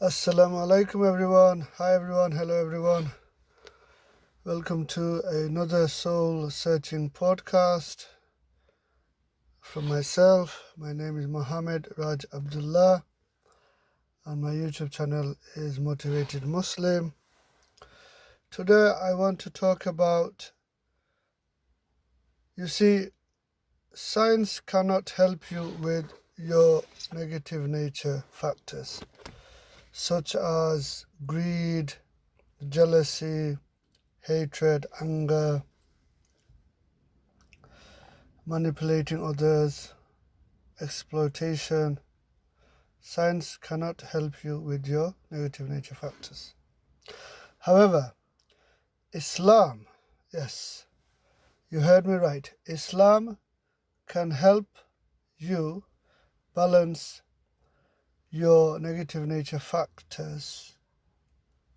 Assalamu alaikum everyone. Hi everyone. Hello everyone. Welcome to another soul searching podcast from myself. My name is Mohammed Raj Abdullah and my YouTube channel is Motivated Muslim. Today I want to talk about, you see, science cannot help you with your negative nature factors such as greed, jealousy, hatred, anger, manipulating others, exploitation. Science cannot help you with your negative nature factors. However, Islam, yes, you heard me right, Islam can help you balance your negative nature factors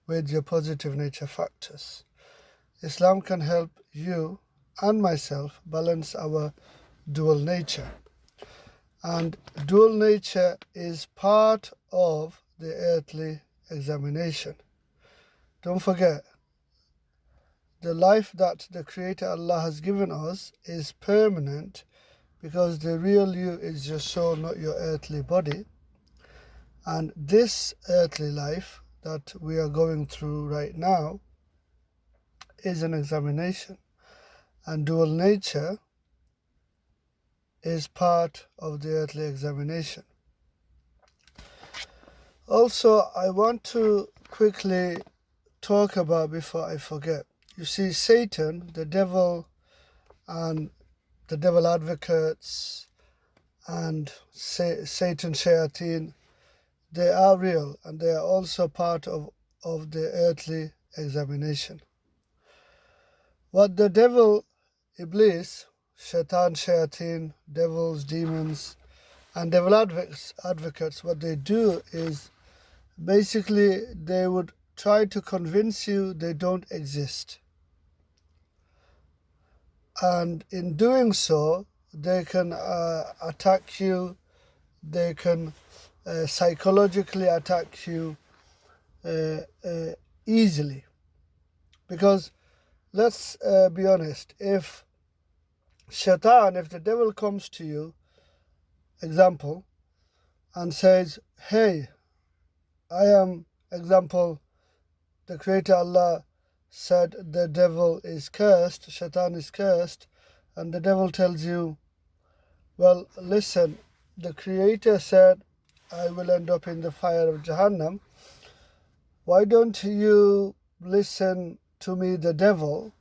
with your positive nature factors. Islam can help you and myself balance our dual nature. And dual nature is part of the earthly examination. Don't forget, the life that the Creator Allah has given us is permanent because the real you is your soul, not your earthly body. And this earthly life that we are going through right now is an examination. And dual nature is part of the earthly examination. Also, I want to quickly talk about, before I forget, you see, Satan, the devil, and the devil advocates, and Satan shayateen, they are real and they are also part of the earthly examination. What the devil, Iblis, shaitan, shayateen, devils, demons, and devil advocates, what they do is basically they would try to convince you they don't exist. And in doing so, they can attack you, they can psychologically attack you easily. Because let's be honest, if the devil comes to you, example, and says, hey, I am, example, the Creator Allah said the devil is cursed, shaitan is cursed, and the devil tells you, well, listen, the Creator said I will end up in the fire of Jahannam. Why don't you listen to me, the devil,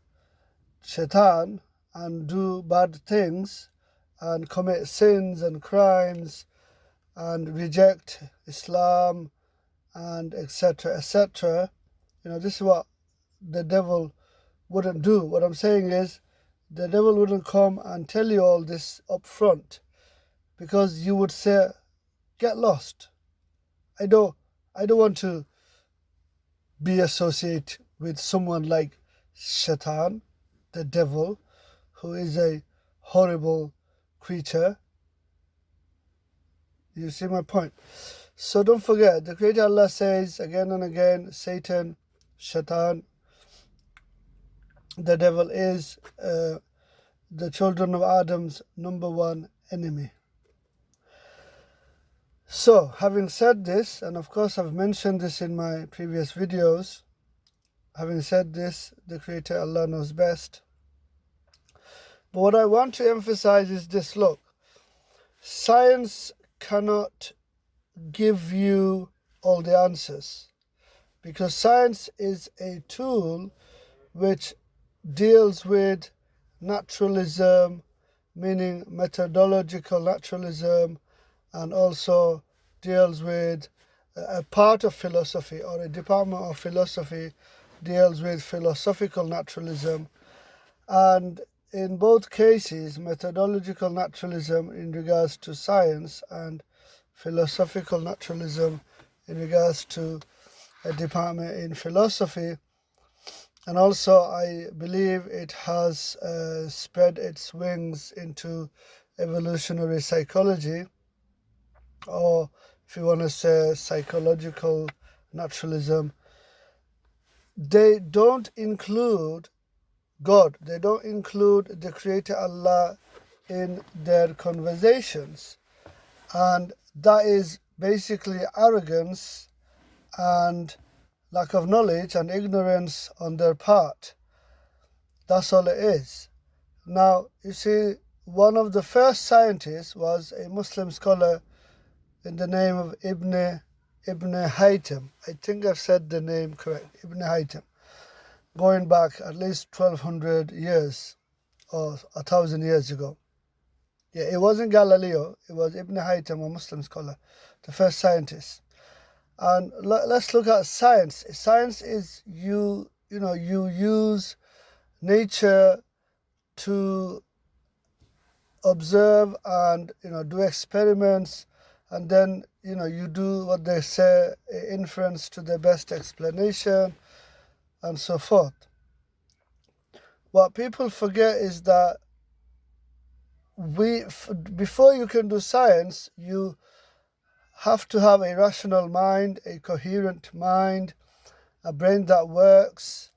shaitan, and do bad things and commit sins and crimes and reject Islam and etc., etc. This is what the devil wouldn't do. What I'm saying is, the devil wouldn't come and tell you all this up front, because you would say, get lost. I don't want to be associated with someone like Shaitan, the devil, who is a horrible creature. You see my point? So don't forget, the Creator Allah says again and again, Satan, Shaitan, the devil is the children of Adam's number one enemy. So, having said this, and of course I've mentioned this in my previous videos, having said this, the Creator Allah knows best. But what I want to emphasize is this: look, science cannot give you all the answers, because science is a tool which deals with naturalism, meaning methodological naturalism, and also deals with a part of philosophy, or a department of philosophy deals with philosophical naturalism. And in both cases, methodological naturalism in regards to science and philosophical naturalism in regards to a department in philosophy. And also, I believe it has spread its wings into evolutionary psychology, or if you want to say psychological naturalism, they don't include God, they don't include the Creator Allah in their conversations. And that is basically arrogance and lack of knowledge and ignorance on their part. That's all it is. Now, you see, one of the first scientists was a Muslim scholar in the name of Ibn Haytham. I think I've said the name correct, Ibn Haytham, going back at least 1200 years or 1000 years ago. Yeah, it wasn't Galileo, it was Ibn Haytham, a Muslim scholar, the first scientist. And let's look at science. Science is you use nature to observe and do experiments, and then you do what they say, inference to the best explanation, and so forth. What people forget is that before you can do science, you have to have a rational mind, a coherent mind, a brain that works,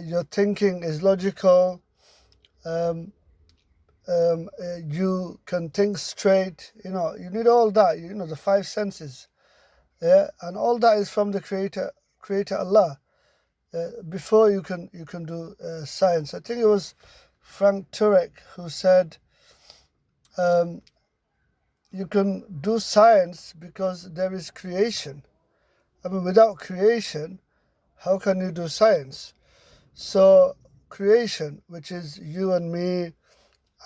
your thinking is logical, you can think straight, you need all that, the five senses, yeah, and all that is from the creator Allah, before you can do science. I think it was Frank Turek who said, you can do science because there is creation. I mean, without creation, how can you do science? So creation, which is you and me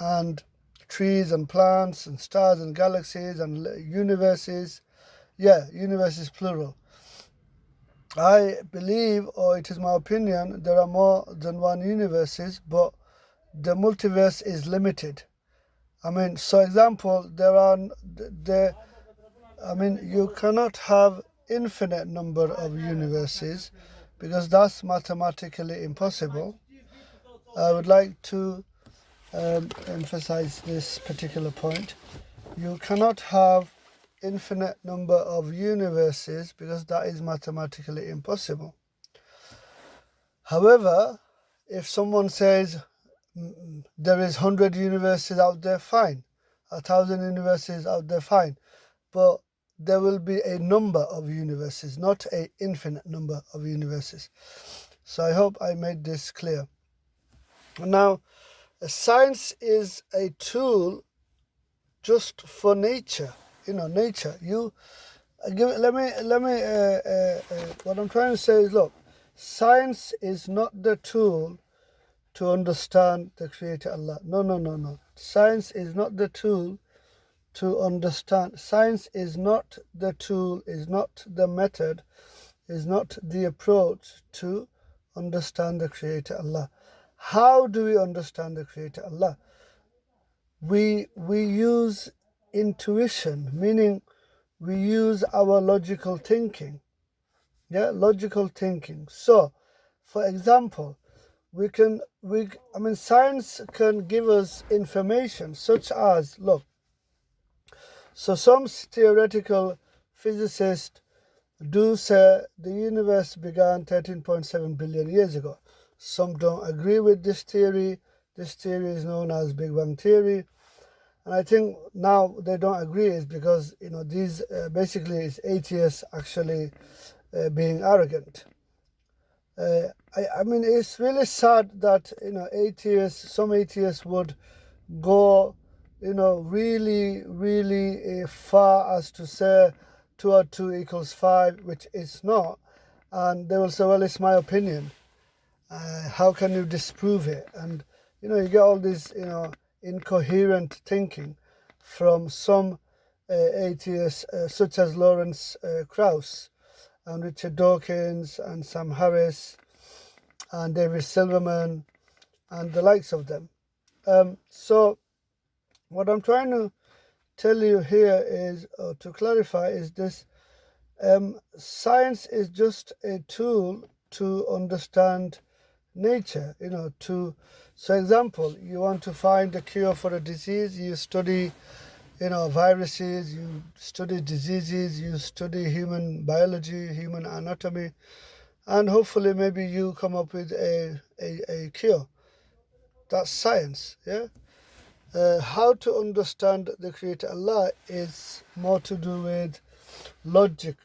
and trees and plants and stars and galaxies and universes. Yeah, universes plural. I believe, or it is my opinion, there are more than one universes, but the multiverse is limited. I mean, so example, you cannot have infinite number of universes because that's mathematically impossible. I would like to emphasize this particular point. You cannot have infinite number of universes because that is mathematically impossible. However, if someone says there is 100 universes out there, fine. 1,000 universes out there, fine. But there will be a number of universes, not an infinite number of universes. So I hope I made this clear. Now, science is a tool just for nature. Nature. What I'm trying to say is, look, science is not the tool to understand the Creator Allah. No. Science is not the tool to understand. Science is not the tool, is not the method, is not the approach to understand the Creator Allah. How do we understand the Creator Allah? We use intuition, meaning we use our logical thinking. Yeah, logical thinking. So, for example, science can give us information such as, look, so some theoretical physicists do say the universe began 13.7 billion years ago. Some don't agree with this theory. This theory is known as Big Bang theory. And I think now they don't agree is because, these basically is atheists actually being arrogant. It's really sad that, some atheists would go, really, really far as to say 2 or 2 equals 5, which is not. And they will say, well, it's my opinion. How can you disprove it? And, you get all this, incoherent thinking from some atheists, such as Lawrence Krauss and Richard Dawkins and Sam Harris and David Silverman and the likes of them. So what I'm trying to tell you here is, to clarify, is this: science is just a tool to understand nature. So example, you want to find a cure for a disease, you study viruses, you study diseases, you study human biology, human anatomy, and hopefully maybe you come up with a cure. That's science, yeah? How to understand the Creator Allah is more to do with logic.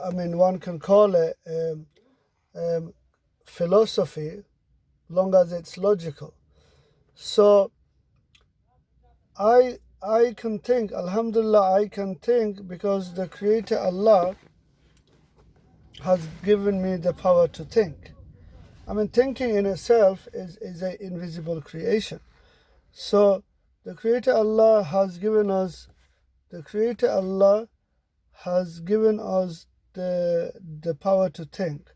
I mean, one can call it philosophy, long as it's logical. So I can think, Alhamdulillah, I can think because the Creator Allah has given me the power to think. I mean, thinking in itself is an invisible creation. So the Creator Allah has given us the power to think.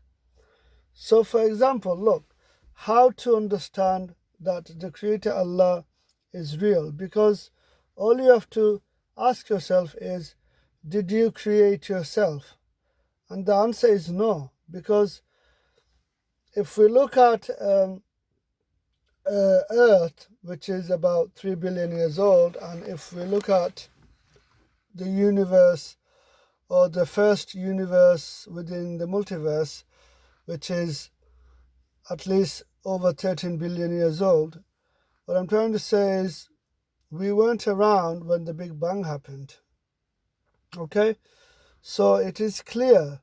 So for example, look, how to understand that the Creator Allah is real, because all you have to ask yourself is, did you create yourself? And the answer is no, because if we look at Earth, which is about 3 billion years old, and if we look at the universe, or the first universe within the multiverse, which is at least over 13 billion years old, what I'm trying to say is we weren't around when the Big Bang happened. Okay? So it is clear,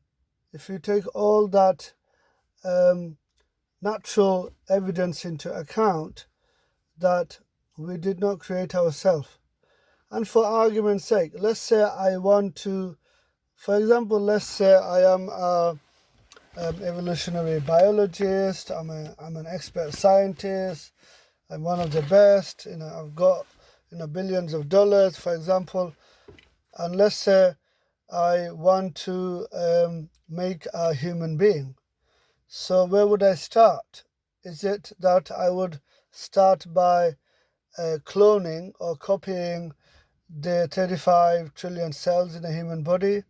if you take all that natural evidence into account, that we did not create ourselves. And for argument's sake, let's say I want to, for example, let's say I am a evolutionary biologist, I'm an expert scientist, I'm one of the best, I've got billions of dollars, for example, and let's say I want to make a human being. So where would I start? Is it that I would start by cloning or copying the 35 trillion cells in a human body?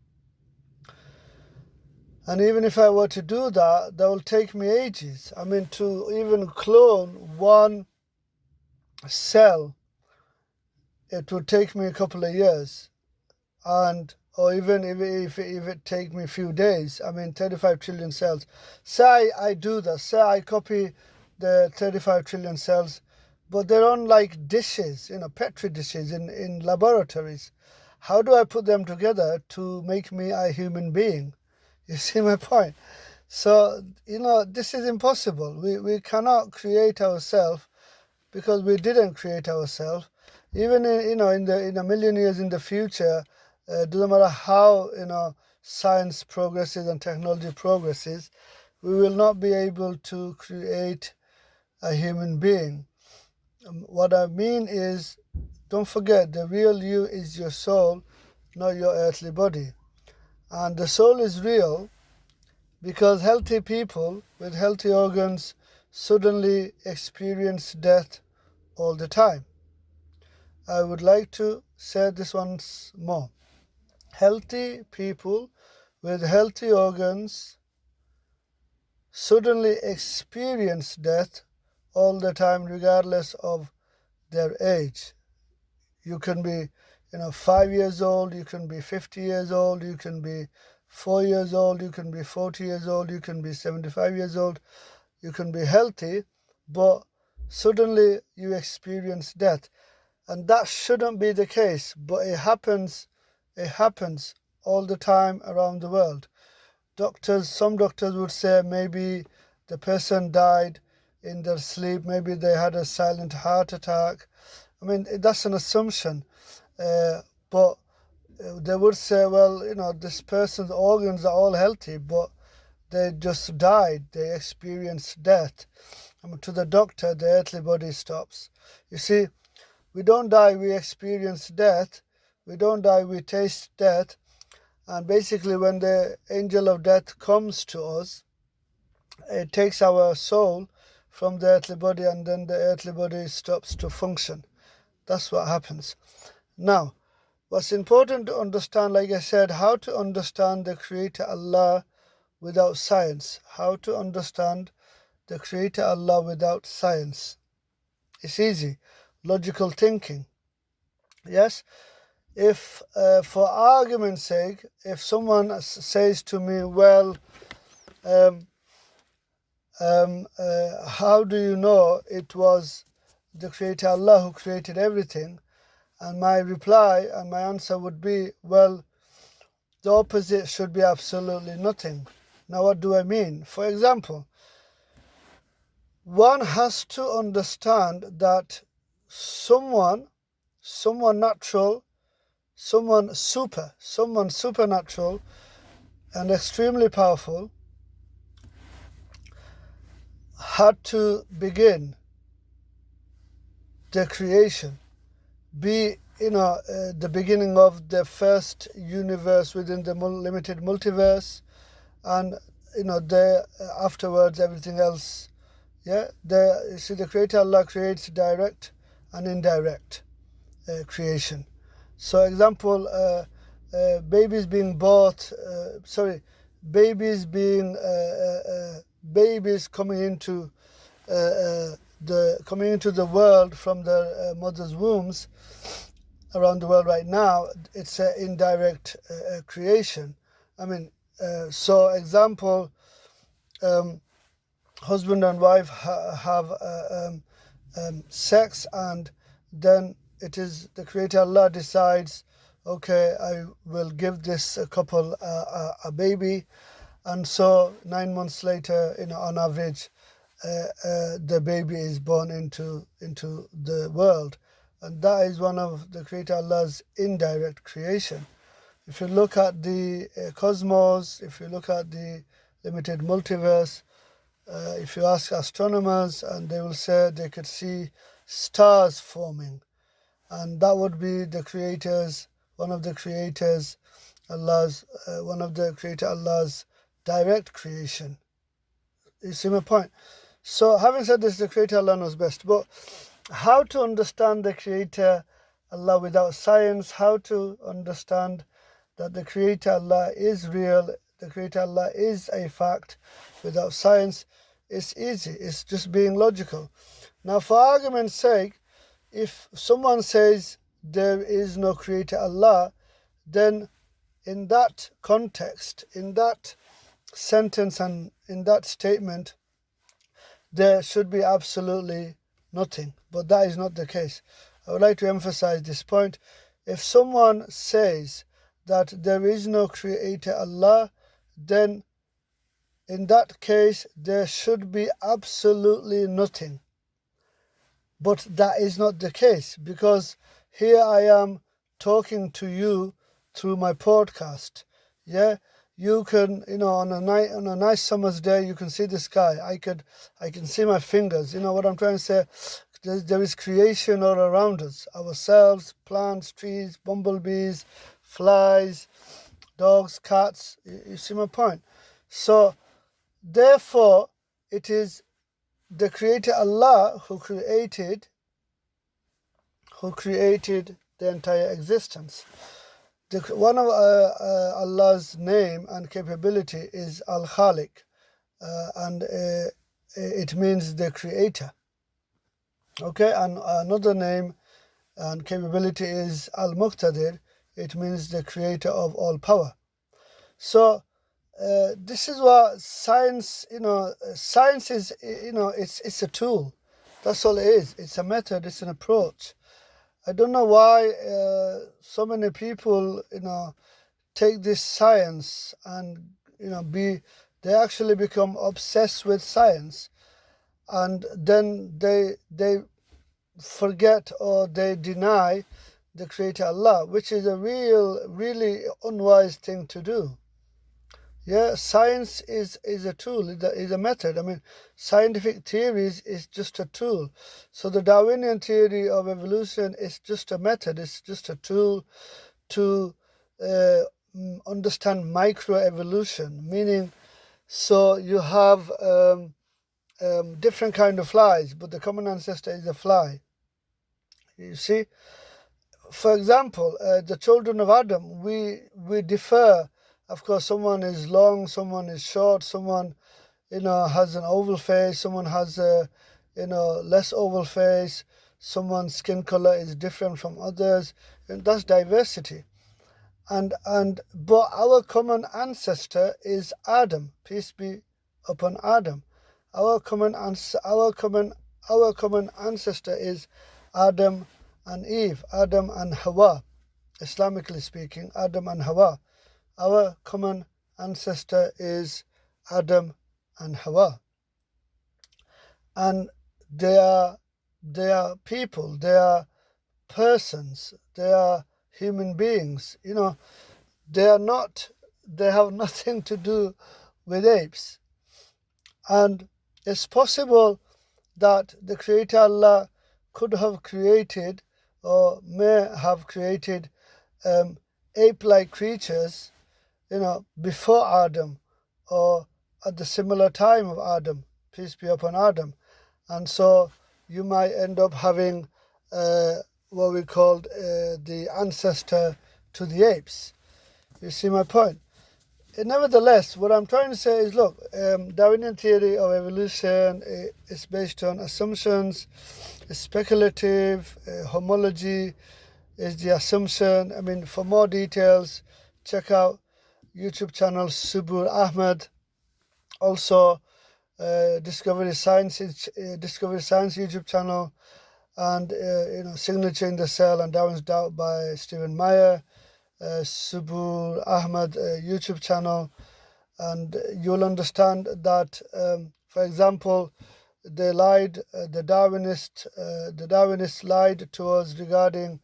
And even if I were to do that, that will take me ages. I mean, to even clone one cell, it would take me a couple of years. Or even if it take me a few days, I mean 35 trillion cells. Say I do that, say I copy the 35 trillion cells, but they're on like dishes, Petri dishes in laboratories. How do I put them together to make me a human being? You see my point? So, this is impossible. We cannot create ourselves, because we didn't create ourselves. Even in a million years in the future, doesn't matter how science progresses and technology progresses, we will not be able to create a human being. What I mean is, don't forget, the real you is your soul, not your earthly body. And the soul is real because healthy people with healthy organs suddenly experience death all the time. I would like to say this once more. Healthy people with healthy organs suddenly experience death all the time, regardless of their age. You can be 5 years old, you can be 50 years old, you can be 4 years old, you can be 40 years old, you can be 75 years old, you can be healthy, but suddenly you experience death. And that shouldn't be the case, but it happens all the time around the world. Some doctors would say maybe the person died in their sleep, maybe they had a silent heart attack. I mean, that's an assumption, but they would say, well, this person's organs are all healthy, but they just died, they experienced death. I mean, to the doctor, the earthly body stops. You see, we don't die, we experience death. We don't die, we taste death. And basically, when the angel of death comes to us, it takes our soul from the earthly body, and then the earthly body stops to function. That's what happens. Now, what's important to understand, like I said, how to understand the Creator Allah without science. How to understand the Creator Allah without science. It's easy. Logical thinking. Yes, if for argument's sake, if someone says to me, well, how do you know it was the Creator Allah who created everything? And my reply and my answer would be, well, the opposite should be absolutely nothing. Now, what do I mean? For example, one has to understand that someone natural, someone supernatural and extremely powerful had to begin the creation, be the beginning of the first universe within the limited multiverse, and there afterwards everything else. Yeah, you see, the Creator Allah creates direct and indirect creation. So, example, babies being bought. Babies being babies coming into the world from their mothers' wombs around the world right now. It's an indirect creation. I mean, so example. Husband and wife have sex, and then it is the Creator Allah decides, okay, I will give this couple a baby, and so 9 months later, on average, the baby is born into the world, and that is one of the Creator Allah's indirect creation. If you look at the cosmos, if you look at the limited multiverse, if you ask astronomers, and they will say they could see stars forming, and that would be one of the Creator Allah's direct creation. You see my point? So, having said this, the Creator Allah knows best. But how to understand the Creator Allah without science? How to understand that the Creator Allah is real? The Creator Allah is a fact without science? It's easy. It's just being logical. Now, for argument's sake, if someone says there is no Creator Allah, then in that context, in that sentence and in that statement, there should be absolutely nothing. But that is not the case. I would like to emphasize this point. If someone says that there is no Creator Allah, then in that case, there should be absolutely nothing. But that is not the case, because here I am talking to you through my podcast. Yeah, you can, on a nice summer's day, you can see the sky. I can see my fingers. You know what I'm trying to say? There is creation all around us. Ourselves, plants, trees, bumblebees, flies, dogs, cats. You see my point? So, therefore, it is the Creator Allah who created the entire existence. One of Allah's name and capability is Al-Khaliq, and it means the creator. Okay, and another name and capability is Al-Muqtadir. It means the creator of all power. So this is what science, science is, it's a tool. That's all it is. It's a method, it's an approach. I don't know why so many people, take this science and, they actually become obsessed with science, and then they forget or they deny the Creator Allah, which is a really unwise thing to do. Yeah, science is a tool, is a method. I mean, scientific theories is just a tool. So the Darwinian theory of evolution is just a method. It's just a tool to understand microevolution, meaning, so you have different kind of flies, but the common ancestor is a fly. You see, for example, the children of Adam, we differ. Of course, someone is long, someone is short, someone, has an oval face, someone has a, less oval face, someone's skin color is different from others, and that's diversity. But our common ancestor is Adam, peace be upon Adam. Our common ancestor is Adam and Eve, Adam and Hawa. Islamically speaking, Adam and Hawa. Our common ancestor is Adam and Hawa. And they are people, they are persons, they are human beings. They have nothing to do with apes. And it's possible that the Creator Allah could have created or may have created ape-like creatures, before Adam or at the similar time of Adam, peace be upon Adam. And so you might end up having what we call the ancestor to the apes. You see my point? Nevertheless, what I'm trying to say is, look, Darwinian theory of evolution is based on assumptions, it's speculative, homology is the assumption. I mean, for more details, check out YouTube channel Subur Ahmed. Also, Discovery Science YouTube channel, and Signature in the Cell and Darwin's Doubt by Stephen Meyer. Subur Ahmed YouTube channel, and you'll understand that, for example, they lied. The Darwinists lied to us regarding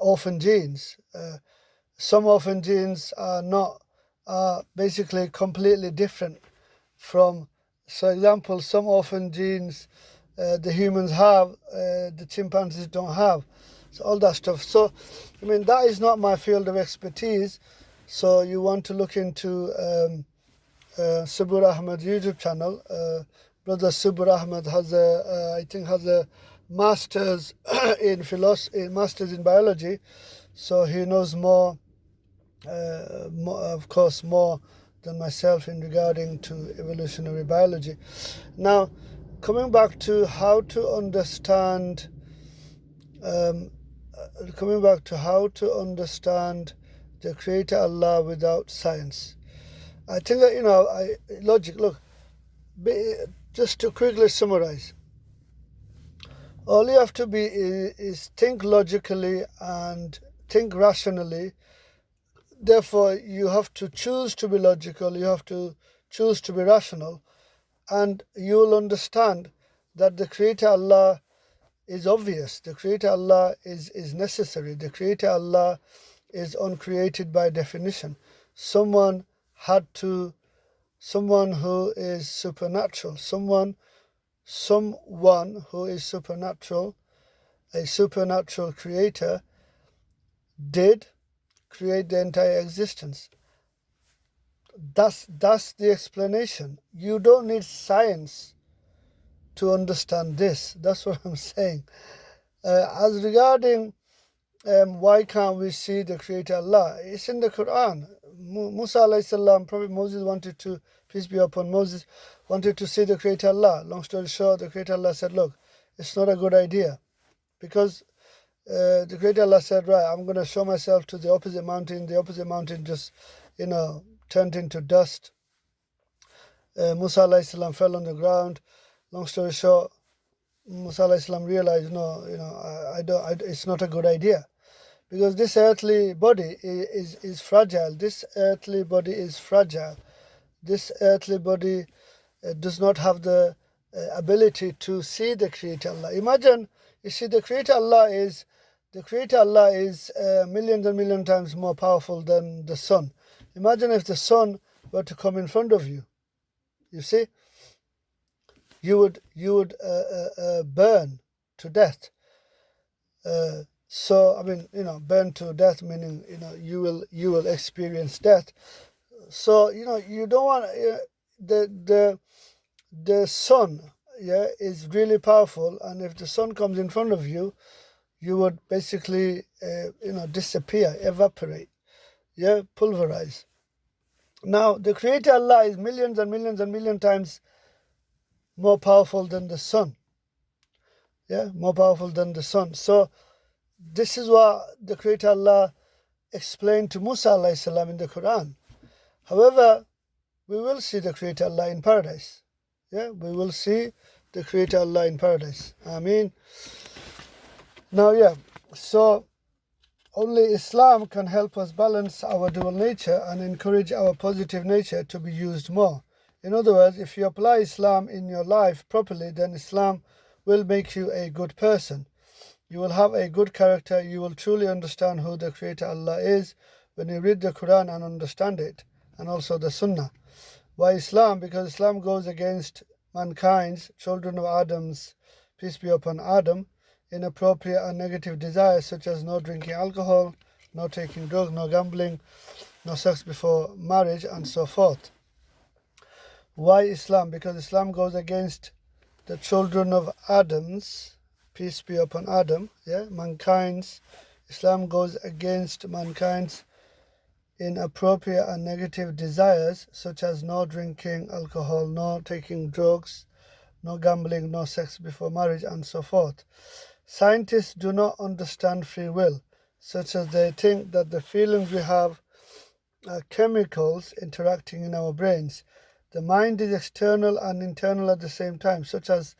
orphan genes. Some orphan genes are basically completely different from, for example, some orphan genes the humans have, the chimpanzees don't have. So all that stuff. So, I mean, that is not my field of expertise. So you want to look into Subur Ahmed's YouTube channel. Brother Subur Ahmed has a master's in philosophy, master's in biology. So he knows more, of course, more than myself in regarding to evolutionary biology. Now, coming back to how to understand. The Creator Allah without science. I think that, logic, look, just to quickly summarize, all you have to be is think logically and think rationally. Therefore, you have to choose to be logical, you have to choose to be rational, and you will understand that the Creator Allah is obvious. The Creator Allah is necessary. The Creator Allah is uncreated by definition. Someone who is supernatural, someone who is supernatural, a supernatural creator, did create the entire existence. That's the explanation. You don't need science to understand this. That's what I'm saying. As regarding why can't we see the Creator Allah, it's in the Quran. Musa alayhi salam, Prophet Moses wanted to, peace be upon Moses, wanted to see the Creator Allah. Long story short, the Creator Allah said, look, it's not a good idea, because the Creator Allah said, right, I'm going to show myself to the opposite mountain. The opposite mountain just turned into dust. Musa alayhi salam fell on the ground. Long story short, Musa alayhi salam realized, it's not a good idea, because this earthly body is fragile. This earthly body is fragile. This earthly body does not have the ability to see the Creator Allah. Imagine, you see, the Creator Allah is millions and million times more powerful than the sun. Imagine if the sun were to come in front of you. You see, you would burn to death. So I mean, burn to death, meaning you will experience death. So you don't want the sun, is really powerful, and if the sun comes in front of you, you would basically disappear, evaporate, pulverize. Now the Creator Allah is millions and millions and million times more powerful than the sun. Yeah, more powerful than the sun. So this is what the Creator Allah explained to Musa alayhi salam in the Quran. However, we will see the Creator Allah in paradise. Yeah, we will see the Creator Allah in paradise. Ameen. Now, yeah, so only Islam can help us balance our dual nature and encourage our positive nature to be used more. In other words, if you apply Islam in your life properly, then Islam will make you a good person. You will have a good character. You will truly understand who the Creator Allah is when you read the Quran and understand it, and also the Sunnah. Why Islam? Because Islam goes against mankind's, children of Adam's, peace be upon Adam, inappropriate and negative desires such as no drinking alcohol, no taking drugs, no gambling, no sex before marriage, and so forth. Why Islam? Because Islam goes against the children of Adam's, peace be upon Adam, mankind's. Islam goes against mankind's inappropriate and negative desires such as no drinking alcohol, no taking drugs, no gambling, no sex before marriage, and so forth. Scientists do not understand free will, such as they think that the feelings we have are chemicals interacting in our brains. The mind is external and internal at the same time, such as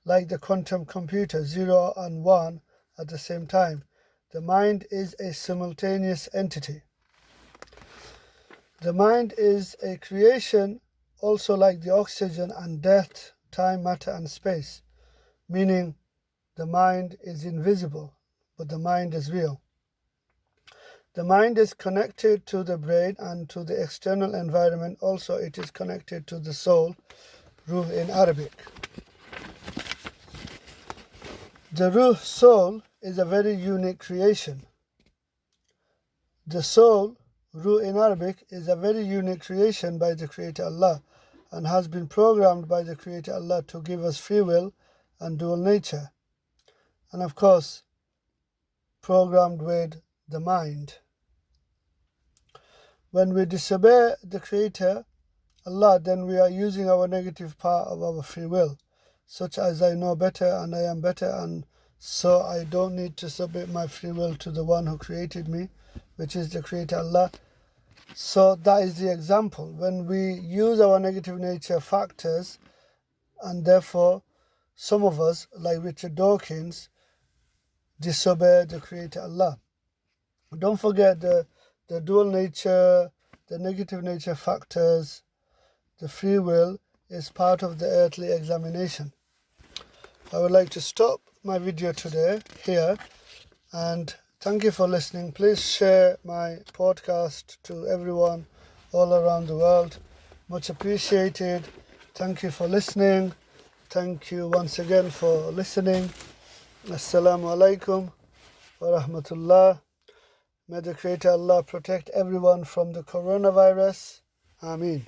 like the quantum computer, 0 and 1 at the same time. The mind is a simultaneous entity. The mind is a creation also like the oxygen and death, time, matter, and space, meaning the mind is invisible, but the mind is real. The mind is connected to the brain and to the external environment. Also, it is connected to the soul, ruh in Arabic. The ruh, soul, is a very unique creation. The soul, ruh in Arabic, is a very unique creation by the Creator Allah and has been programmed by the Creator Allah to give us free will and dual nature. And of course, programmed with the mind. When we disobey the Creator Allah, then we are using our negative part of our free will, such as I know better and I am better, and so I don't need to submit my free will to the one who created me, which is the Creator Allah. So that is the example. When we use our negative nature factors, and therefore some of us, like Richard Dawkins, disobey the Creator Allah. Don't forget the dual nature, the negative nature factors, the free will is part of the earthly examination. I would like to stop my video today here, and thank you for listening. Please share my podcast to everyone all around the world. Much appreciated. Thank you for listening. Thank you once again for listening. Assalamu alaikum wa rahmatullah. May the Creator Allah protect everyone from the coronavirus. Ameen.